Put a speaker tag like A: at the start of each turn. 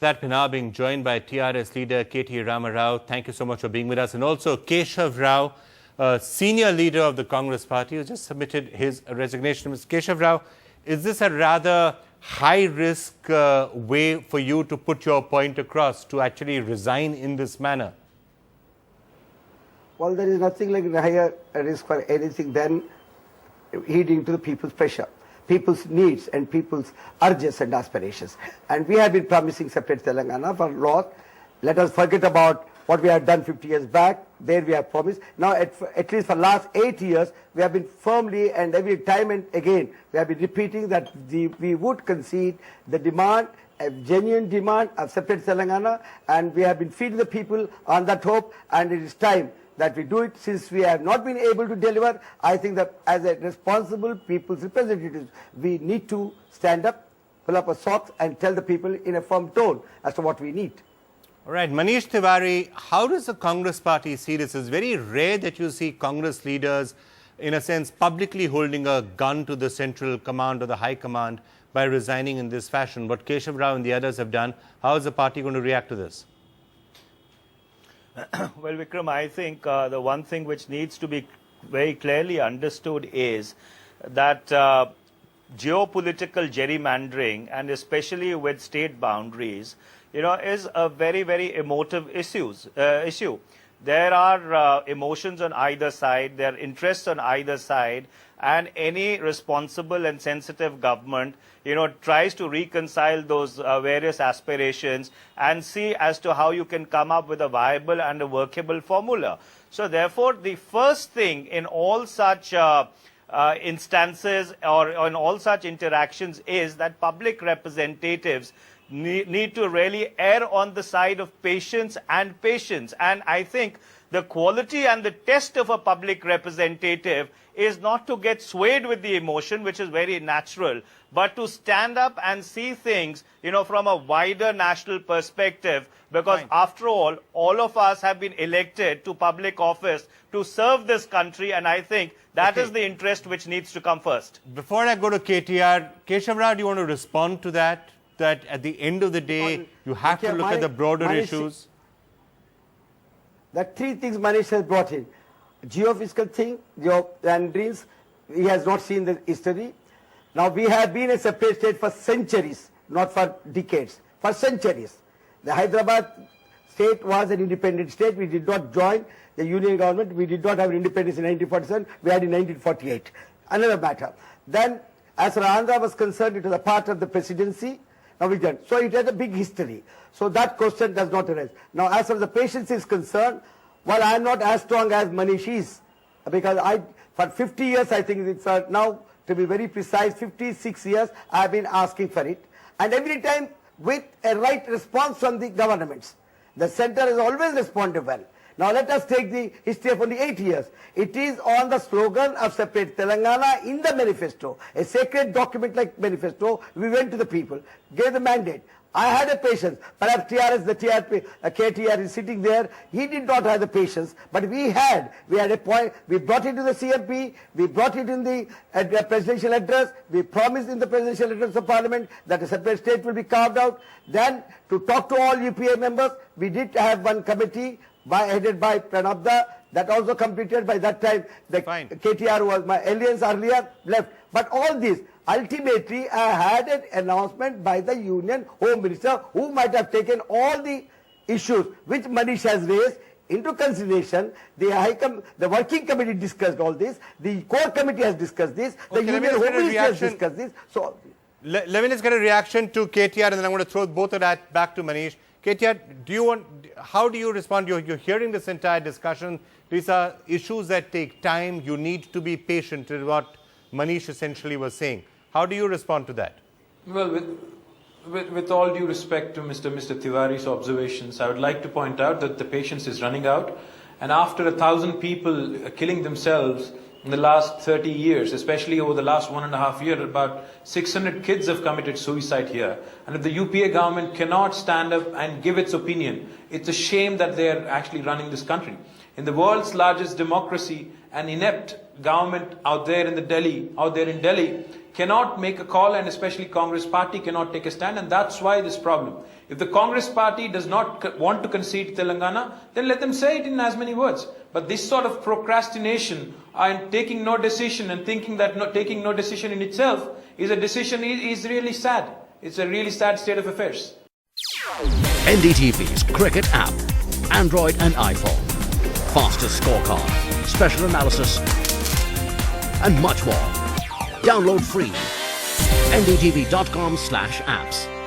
A: That we're now being joined by TRS leader K.T. Rama Rao. Thank you so much for being with us. And also Keshav Rao, senior leader of the Congress party, who just submitted his resignation. Mr. Keshav Rao, is this a rather high-risk way for you to put your point across, to actually resign in this manner?
B: Well, there is nothing like a higher risk for anything than heeding to the people's pressure, people's needs and people's urges and aspirations. And we have been promising separate Telangana for long. Let us forget about what we had done 50 years back. There we have promised. Now, at least for the last 8 years, we have been firmly and every time and again, we have been repeating that we would concede the demand, a genuine demand of separate Telangana, and we have been feeding the people on that hope, and it is time that we do it. Since we have not been able to deliver, I think that as a responsible people's representatives, we need to stand up, pull up our socks and tell the people in a firm tone as to what we need.
A: All right, Manish Tiwari, how does the Congress party see this? It's very rare that you see Congress leaders, in a sense, publicly holding a gun to the central command or the high command by resigning in this fashion. What Keshav Rao and the others have done, how is the party going to react to this?
C: Well, Vikram, I think the one thing which needs to be very clearly understood is that geopolitical gerrymandering, and especially with state boundaries, is a very, very emotive issue. There are emotions on either side, there are interests on either side, and any responsible and sensitive government, tries to reconcile those various aspirations and see as to how you can come up with a viable and a workable formula. So therefore, the first thing in all such instances or in all such interactions is that public representatives need to really err on the side of patience. And I think the quality and the test of a public representative is not to get swayed with the emotion, which is very natural, but to stand up and see things, from a wider national perspective, because after all of us have been elected to public office to serve this country, and I think that is the interest which needs to come first.
A: Before I go to KTR, Keshav Rao, do you want to respond to that? That at the end of the day, you have to look at the broader issues?
B: The three things Manish has brought in. Geofiscal thing, and dreams, he has not seen the history. Now, we have been a separate state for centuries, not for decades, for centuries. The Hyderabad state was an independent state. We did not join the union government. We did not have independence in 1947. We had in 1948. Another matter. Then, as far as Andhra was concerned, it was a part of the presidency. Now we done. So it has a big history. So that question does not arise. Now, as far as the patience is concerned, well, I am not as strong as Manish is, because for 50 years, I think it's now, to be very precise, 56 years, I have been asking for it. And every time with a right response from the governments. The center has always responded well. Now let us take the history of only 8 years. It is on the slogan of separate Telangana in the manifesto, a sacred document like manifesto. We went to the people, gave the mandate. I had a patience. Perhaps KTR is sitting there. He did not have the patience, but we had a point. We brought it to the CMP. We brought it in the presidential address. We promised in the presidential address of Parliament that a separate state will be carved out. Then, to talk to all UPA members, we did have one committee headed by Pranabda, that also completed. By that time, the KTR was my alliance earlier, left. But all this, ultimately, I had an announcement by the Union Home Minister, who might have taken all the issues which Manish has raised into consideration. The working committee discussed all this. The core committee has discussed this. The Union Home Minister has discussed this. So,
A: let me just get a reaction to KTR, and then I'm going to throw both of that back to Manish. KTR, how do you respond? You're hearing this entire discussion. These are issues that take time. You need to be patient, is what Manish essentially was saying. How do you respond to that?
D: Well, with all due respect to Mr. Tiwari's observations, I would like to point out that the patience is running out. And after 1,000 people killing themselves in the last 30 years, especially over the last 1.5 years, about 600 kids have committed suicide here. And if the UPA government cannot stand up and give its opinion, it's a shame that they are actually running this country. In the world's largest democracy, an inept government out there in Delhi cannot make a call, and especially Congress party cannot take a stand, and that's why this problem. If the Congress party does not want to concede Telangana, then let them say it in as many words. But this sort of procrastination and taking no decision and thinking that taking no decision in itself is a decision is really sad. It's a really sad state of affairs.
E: NDTV's cricket app, Android and iPhone. Fastest scorecard, special analysis, and much more. Download free. ndtv.com/apps.